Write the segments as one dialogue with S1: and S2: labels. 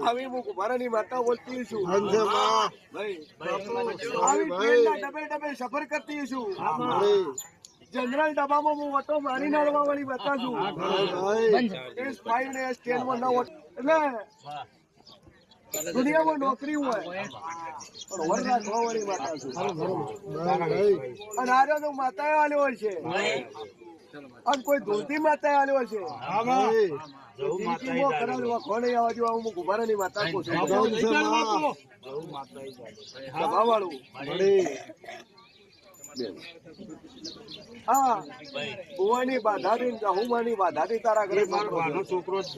S1: આવી હું કુંભારાની માતા બોલતી છું ભાઈ ડબે ડબે સફર કરતી છું જનરલ ડબ્બામાં હું વટો મારી નાળવા વાળી બતા છું S5 ને S10 માં ન એટલે દુનિયામાં નોકરી હોય પણ વર રાખવા વાળી માતા છું અને આજો તો માતાએ આલ્યો છે અને કોઈ ધોતી માતાએ આલ્યો છે કુંભારાની માતા કહું છું વાળું હા ભુવાની બાધારી ગહુમાની બાધારી તારા ઘરે છોકરો જ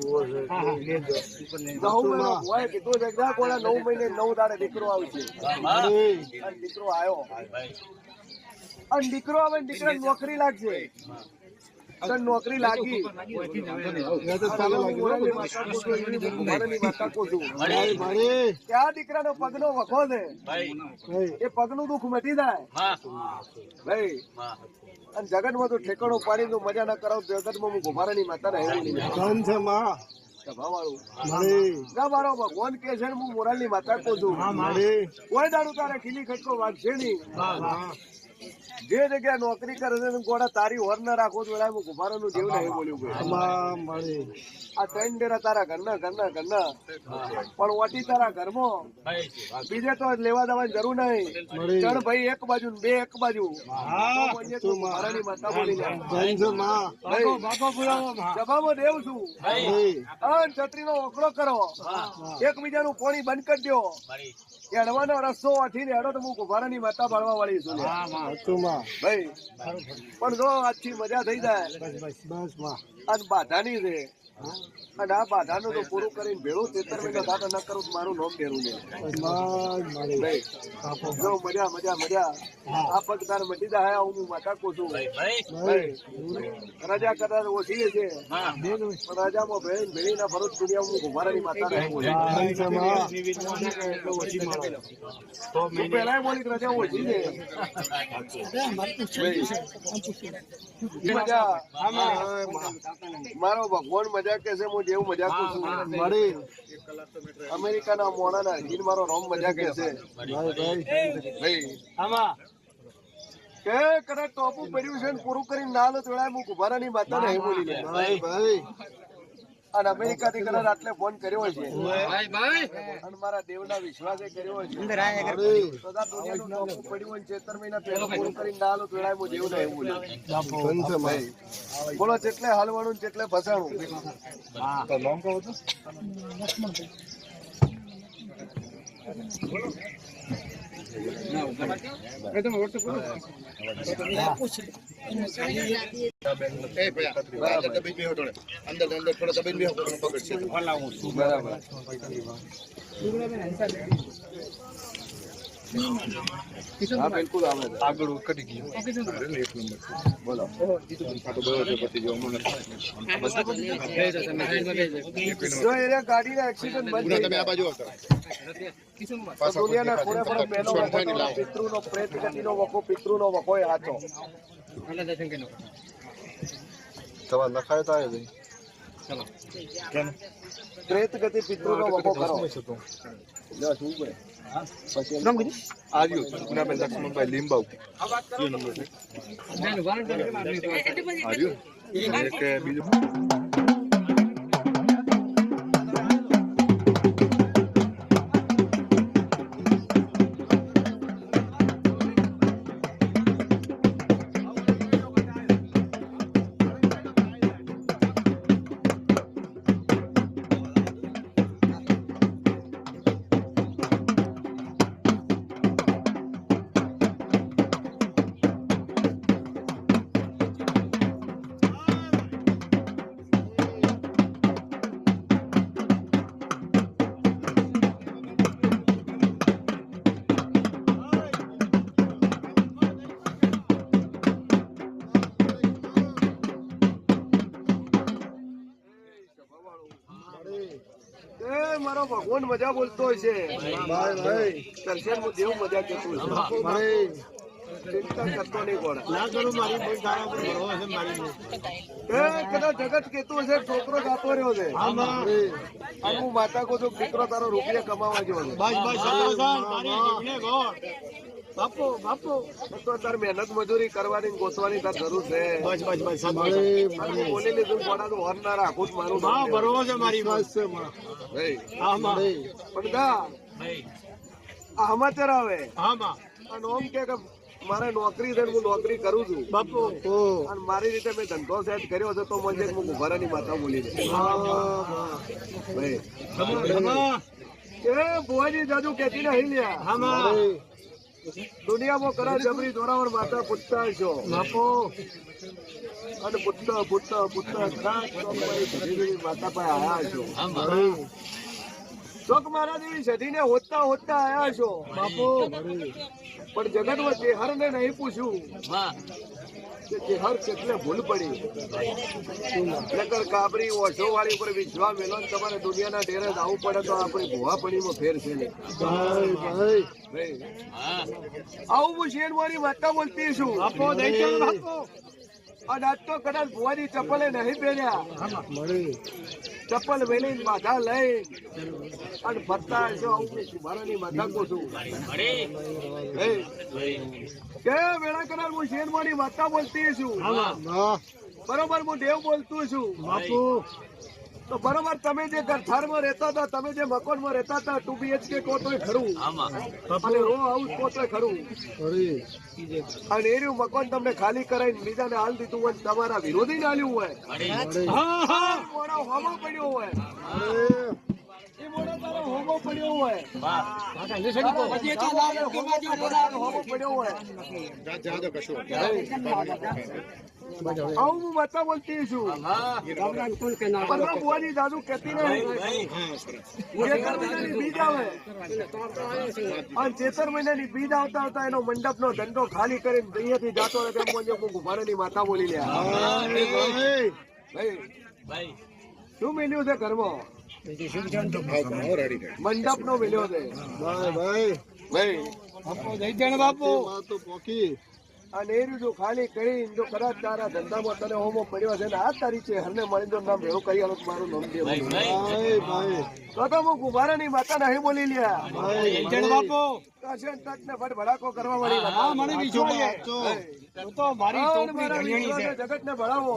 S1: હોય કીધું જગ્યા કોળા 9 મહિને 9 દાડે દીકરો આવશે અને દીકરો આવ્યો અને દીકરો આવે દીકરા નોકરી લાગશે નોકરી લાગી ત્યાં દીકરાનો પગનો વખો છે એ પગનું દુઃખ મટી જાય ભાઈ અને જગતમાં તો ઠેકાણું પાડી તો મજા ના કરાવ જગતમાં હું કુંભારાની માતા ભગવાન કે છે હું મોરાલની માતા કહું છું કોઈ દાડું તારે ખીલી ખટકો વાગશે નહીં જે જગ્યા નોકરી કરે છે ગોડા તારી હોર ના રાખો તો હું કુંભારાનું જેવું નહીં બોલ્યું આ 3 ડેરા તારા ઘરના પણ ઓટી તારા ઘરમાં બીજે તો લેવા દેવાની જરૂર નહીં ચણ ભાઈ એક બાજુ બે એક બાજુ કુંભારાની માતા બોલી જબામાં દેવ છું છત્રી નો ઓકળો કરો એકબીજાનું પાણી બંધ કરી દો એડવાનો રસ્તો વાઠીને એડો તો હું કુંભારાની માતા બાળવા વાળી છું ભાઈ પણ જો આજથી મજા થઈ જાય અને બાધાની છે અને આ બાધાનું તો પૂરું કરીને ભેળું 13 મહિના સાથે ન કરું મારું નામ ડેરું ને જો મજા મજા મજા આ પગ તાર મટી જાય હું માતા કહું છું રજા કદાચ ઓછી છે પણ રજામાં ભેળી ના ભરૂચ દુનિયા હું કુંભારાની માતા પેલા બોલી રજા ઓછી છે મારો ભગવાન મજા કે છે હું જેવું મજા કરું છું મારી અમેરિકાના મોણાના જીન મારો રોમ મજા કે છે ભાઈ કે કદાચ ટોપું પડ્યું છે પૂરું કરીને ના લો તો હું કુંભારાની માતા નહીં બોલી ભાઈ અને અમેરિકા થી કદાચ આટલે ફોન કર્યો છે અને મારા દેવના વિશ્વાસે કર્યો છે પડ્યું હોય 13 મહિના પહેલા પૂરું કરીને ના લો તો હું દેવ નહીં બોલ્યું બોલો જેટલે હાલવાનું જેટલે ફસાણું અંદર થોડા દબાઈ બી બરાબર હા બિલકુલ આગળ કરી ગયું 1 નંબર બોલો ગાડીના એક્સિડન્ટ બંધ તમે આ બાજુ દુનિયાના ખૂણે પણ પહેલો પિતૃનો પ્રેત ગતિનો વખો પિતૃનો વખો એ હાચો તમારે લખાય તો આવે ચલો કેમ પ્રેત ગતિ પિતૃનો વખો કરો શું કરે પછી નામ કીધું આવ્યું ગુનાબેન લક્ષ્મણભાઈ લીંબાઉ આવ્યું એક બીજું મારો ભગવાન મજા બોલતો હોય છે ભાઈ દર્શન દેવ મજા કેતો હોય ચિંતા કરતો નહીં ગોળા.
S2: ના કરું મારી બહુ સારા પર ભરવો છે મારી
S1: કદાચ જગત કેતું હશે છોકરો જાતો રહ્યો છે
S2: આમાં
S1: અને હું માતા કહું છું દીકરો તારો રૂપિયા કમાવા જેવો છે.
S2: બસ બસ સતોષાન મારી જીવને ગોળ બાપુ બાપુ
S1: તો તાર મહેનત મજૂરી કરવાની ને ગોતવાની તાર જરૂર છે.
S2: બસ બસ બસ
S1: અને હું બોલી લીધું ગોળાનું હોર ના રાખું જ મારું નામ
S2: હા
S1: લેવાનું.
S2: ભરવો છે મારી બસ
S1: ભાઈ,
S2: આમાં
S1: પણ દા આ સમાચાર આવે
S2: આમાં
S1: અને ઓમ કે મારે નોકરી છે ને હું નોકરી કરું છું
S2: બાપુ
S1: અને મારી રીતે મેં ધંધો સેટ કર્યો છે તો મને હું ગુભારાની માતા બોલી દે. ભાઈ એ ભુવાજી જાજુ કેતી નહીં લ્યા.
S2: આમાં
S1: દુનિયામાં કરા જબરી જોરાવર માતા પૂછતા છો
S2: બાપુ
S1: અને પૂછતા ખાસ તો મારી સધી માતા પાસે આયા છો. ચોક મારા જેવી સધીને હોતતા આયા છો
S2: બાપુ
S1: પણ જગતમાં ચેહર ને નહીં પૂછ્યું કે ચેહર કેટલે ભૂલ પડી. નકર કાબરી ઓછો વાળી પર વિશ્વા મેલો ને તમારે દુનિયાના ઢેરે જવું પડે તો આપણી ભુવાપણીમાં ફેર છે ને. ભાઈ, આવું હું શેરવાળી માતા બોલતી છું.
S2: બાપુ દઈ દે બાપુ
S1: અને આજ તો કદાચ ભુવાજી ચપ્પલે નહીં પહેર્યા, ચપ્પલ વેલીને માથા લઈ અને ફરતા હશો. આવું હું સુભારાની માતા કહું છું. કે વેળા કદાચ હું શેરવાળી માતા બોલતી છું. બરોબર, હું દેવ બોલતું છું.
S2: બાપુ
S1: તો બરોબર, તમે જે ગરથારમાં રહેતા હતા, તમે જે મકાનમાં રહેતા હતા, 2 BHK કહો તોય ખરું અને રો હાઉસ કહો તોય ખરું. અને એ રહ્યું મકાન તમને ખાલી કરાવીને બીજાને હાલ દીધું હોય, તમારા વિરોધી ને હાલ્યું હોય, મોડો હોમો પડ્યો હોય, એ મોડો તારો હોમો પડ્યો હોય, હોમો પડ્યો હોય. આવું હું માતા બોલતી છું. બુવાની દાદુ કહેતી નહીં. ચેતર મહિનાની બીજ આવે અને ચેતર મહિનાની બીજ આવતા એનો મંડપ નો ધંધો ખાલી કરીને અહીંયાથી જાતો હોય તેમ મને હું ગુભારાની માતા બોલી લે. ભાઈ શું મેલ્યું છે ઘરમાં? મંડપ નો મેલ્યો છે. ભાઈ
S2: બાપુ
S1: અને એ જો ખાલી કરી જો કદાચ તારા ધંધામાં તને હોમો પડ્યો છે ને આ તારી છે હરને મળી તો નામ ભેળું કરી આલો મારું નામ દે. તો હું ગુભારાની માતા નહીં બોલી લ્યા.
S2: બાપુ
S1: ભડાકો કરવા મળી.
S2: મને વિશ્વાસ તો મારી
S1: જગત ને ભણાવો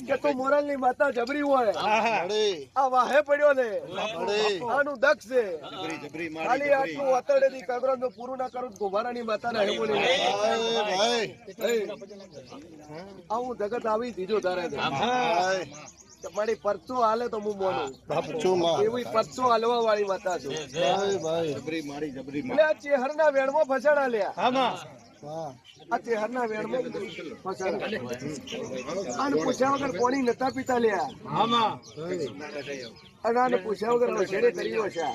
S1: કે તું મોરલ ની માતા જબરી હોય. આ વાહે પડ્યો ને આનું દક્ષ છે. ખાલી આટલું અતડે થી કગરો પૂરું ના કરું ગુભારાની માતા ને નહીં બોલી. આવું જગત આવી દીધું તારે મારી પરચો હાલે તો હું મોનું એવી પરચો હાલવા વાળી માતા છું. આ ચેહર ના વેણમાં ફસાડા લ્યા. આ ચેહર ના વેણમાં ફસાડા અને પૂછ્યા વગર કોની નતા પીતા લ્યા. અને આને પૂછ્યા વગર નશેડે કર્યો છે.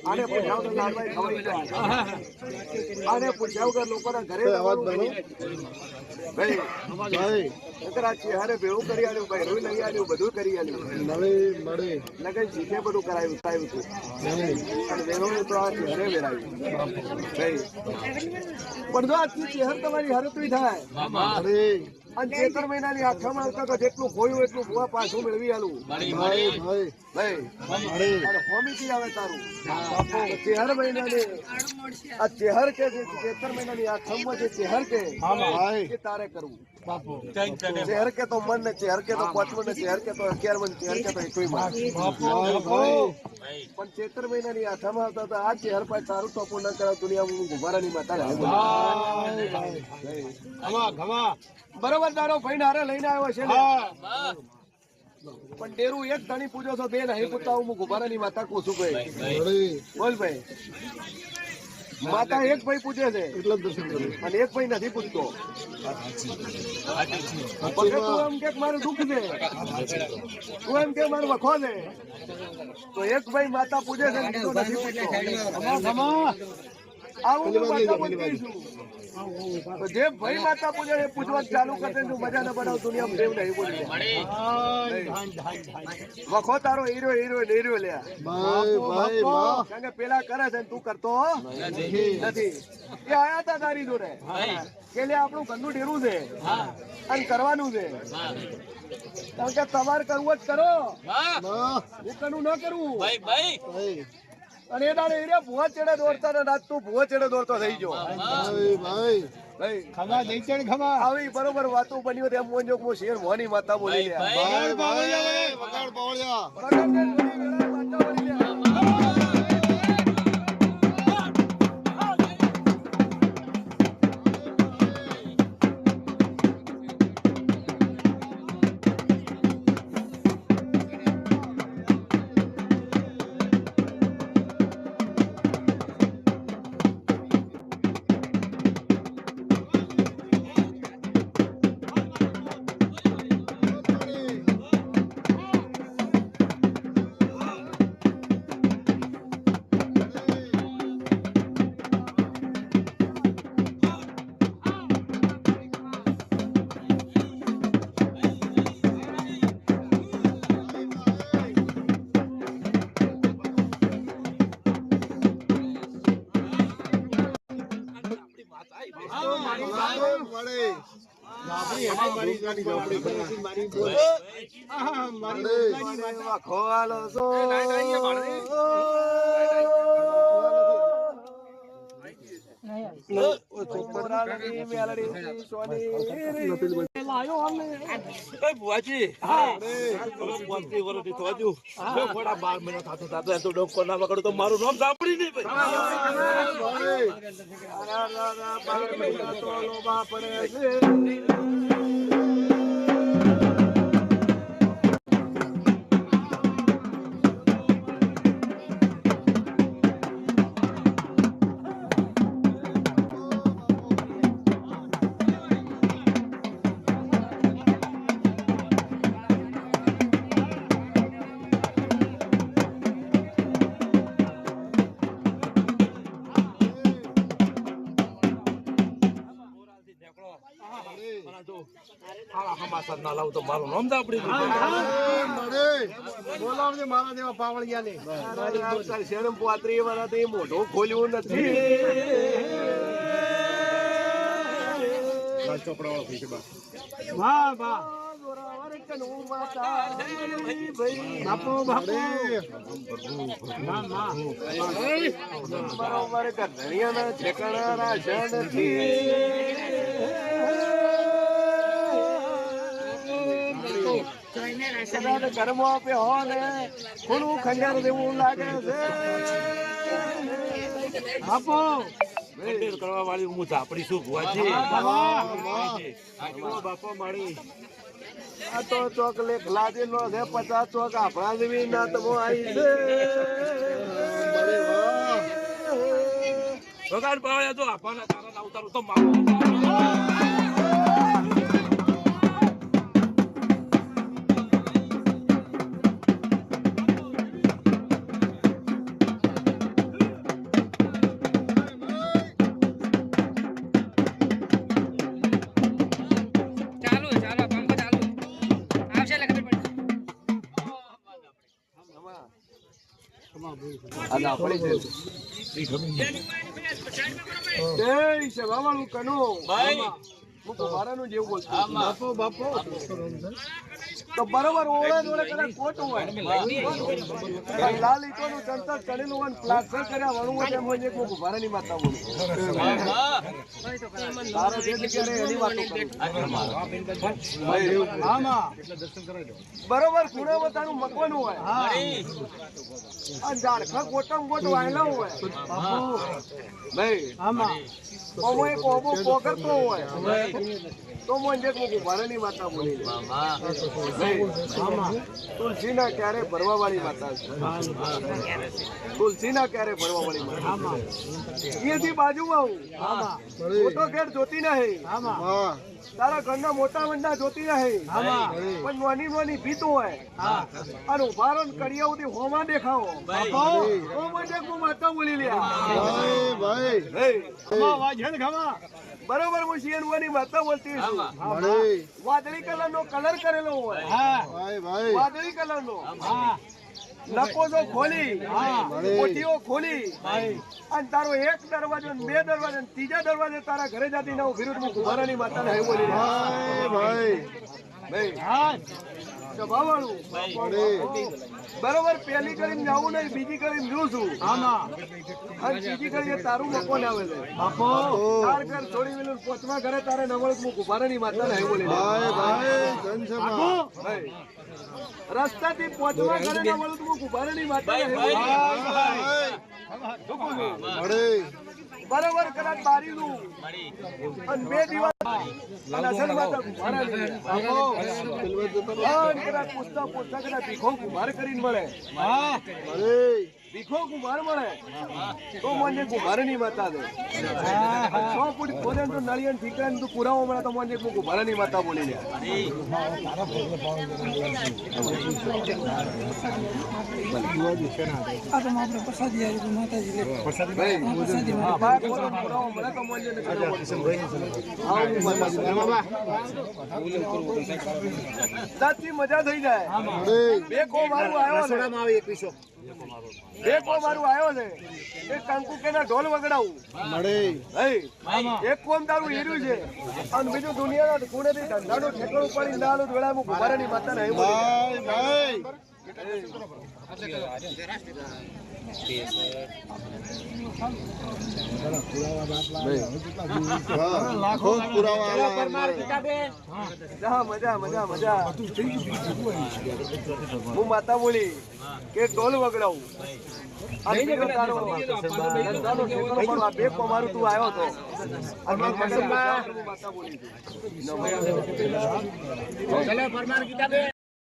S1: આને પૂછ્યા વગર લાડવાઈ ખવાઈ ગયા. આને પૂછ્યા વગર લોકોના ઘરે ચેહરે ભેળું કરી આલ્યું, બહેરું લઈ આલ્યું, બધું કરી આલ્યું. લગન જીતે બધું કરાયું હતું અને વેણું તો આ ચેહરે વેરાયું. પણ જો આજથી ચેહર તમારી હરતવી થાય અને ચેતર મહિનાની આખામાં આવતા તો જેટલું ખોયું એટલું ભુવા પાછું મેળવી આલું. હોમીથી આવે તારું ચેહર મહિનાની આ ચેહર કે ચેતર મહિનાની આખામાં જે ચેહર કે એ તારે કરવું. ચેહર કે તો મન ને ચેહર કે તો પાંચમન ને ચેહર કે તો 11 મન ચેહર કે તો 21 પણ ચેતર મહિનાની આખામાં આવતા તો આ ચેહર પાસે તારું ટોપું ન કરાવ દુનિયામાં ગુભારાની માતા બરોબર. તારો ભાઈ હારે લઈને આવ્યો છે પણ ડેરું એક ધણી પૂજો છો, બે નહીં પૂછતા હું ગુભારાની માતા કહું છું. ભાઈ બોલ ભાઈ, માતા એક ભાઈ પૂછે છે અને એક ભાઈ નથી પૂછતો. તું એમ કે મારું દુઃખ છે, તું એમ કે મારું વખો છે, તો એક ભાઈ માતા પૂછે છે બીજો નથી પૂછતો. આવું હું માતા પૂજતી છું. તો જે ભાઈ માતા પૂજે એ પૂજવા ચાલુ કરશે તું મજા ન બનાવ દુનિયામાં દેવ નહીં બોલી વખો તારો હીરો હીરો હીરો લ્યા કારણ કે પેલા કરે છે ને તું કરતો નથી એ આયા તા તારી જોડે કે લે આપણું ઘરનું ડેરું છે અને કરવાનું છે કારણ કે તમારે કરવું જ કરો એકનું ન કરવું અને એ દાડે એરિયા ભૂવા ચેડે દોડતા ને રાત તું ભૂવા ચેડે દોડતો થઈ ગયો આવી બરોબર વાતો બની હોય એમ મોંજો મો શેર મોની માતા બોલી મારું નામ સાંભળી નહીં મારું નામ સાંભળી બોલાવજે મારા જેવા પાવળિયા ને શેરમ પાત્રી વાળા મોઢું ખોલ્યું નથી વાહ વાહ બરોબર ઘડિયાના ઠેકાણા રાજા નથી કર્મો આપ્યો હો ને થોડું ખંડેર જેવું લાગે છે આપો કરવા વાળી હું ઝાપડી શું ભુવાજી બાપો મારી આ તો ચોક લેખ લાદી નો છે 50 ચોક આપણા જેવી ના તો આવી છે વગાડ પાડ્યા તો આપવાના તારા ઉતારું તો મારું તો બરોબર ઓળે જોડે કદાચ ખોટું હોય લાલ ઈટોનું ચણતર ચડેલું હોય પ્લાસ્ટર કર્યા વણું હોય એમ હોય એક ભારાની માતા બોલું તારે જે જગ્યાએ એની વાતો બરોબર ખૂણામાં તારું મકવાનું હોય આ ઝાડખા ગોટમ ગોટ વાયલા હોય નહીં કોબો પોકરતો હોય તો મને ભારાની માતા બોલી તુલસી ના ક્યારે ભરવા વાળી માતા તુલસી ના ક્યારે ભરવા વાળી માતા અહીંયાથી બાજુમાં હું તો ઘેર જોતી નહીં તારા ઘરના મોટા વંડા જોતી રહે પણ નાની નાની ભીતું હોય અને ઉભારો ને કડિયા ઉધી હોમાં દેખાવો તો મને હું માતા બોલી લ્યા બરોબર હું શિયનવાની માતા બોલતી છું વાદળી કલર નો કલર કરેલો હોય વાદળી કલર નો નકોજો ખોલી કોઠીઓ ખોલી અને તારો એક દરવાજો ને બે દરવાજો ને ત્રીજા દરવાજે તારા ઘરે જાતી ના વિરુદ્ધ હું કુંભારાની માતાને હે બોલી બરોબર પેલી કરીને જાવું નહીં બીજી કરીને જોઉં છું અને બીજી કરીને તારું મકો ને આવે છે તાર ઘર છોડી મેલું પોચમાં ઘરે તારે નવળ હું કુંભારાની માતાને હે બોલી રસ્તાથી પોચવા ઘરે ના મળું તું કુંભારાની માતાને હે બોલી બરોબર કદાચ બારીનું અને બે દિવસ અને અસલ માતા કુંભારાની કદાચ પૂછતા કદાચ ભીખો કુંભાર કરીને મળે ભીખો કુંભાર મળે તો મને કુંભારની માતા દે 6 ફૂટ ખોદે તો નળિયન ઠીકરા તું પુરાવો મળે તો મને કુંભારની માતા બોલી લે સાચી મજા થઈ જાય બે કો મારું આવ્યો છે એક કંકુ કેના ઢોલ વગડાવું એક કોમ તારું હીર્યું છે અને બીજું દુનિયાના ખૂણેથી ધંધાનું ઠેકડું પડી નાલું વેળા હું કુંભારાની માતાને હે મજા મજા મજા હું માતા બોલી કે ઢોલ વગડાવું બે મારું તું આવ્યો હતો માતા બોલી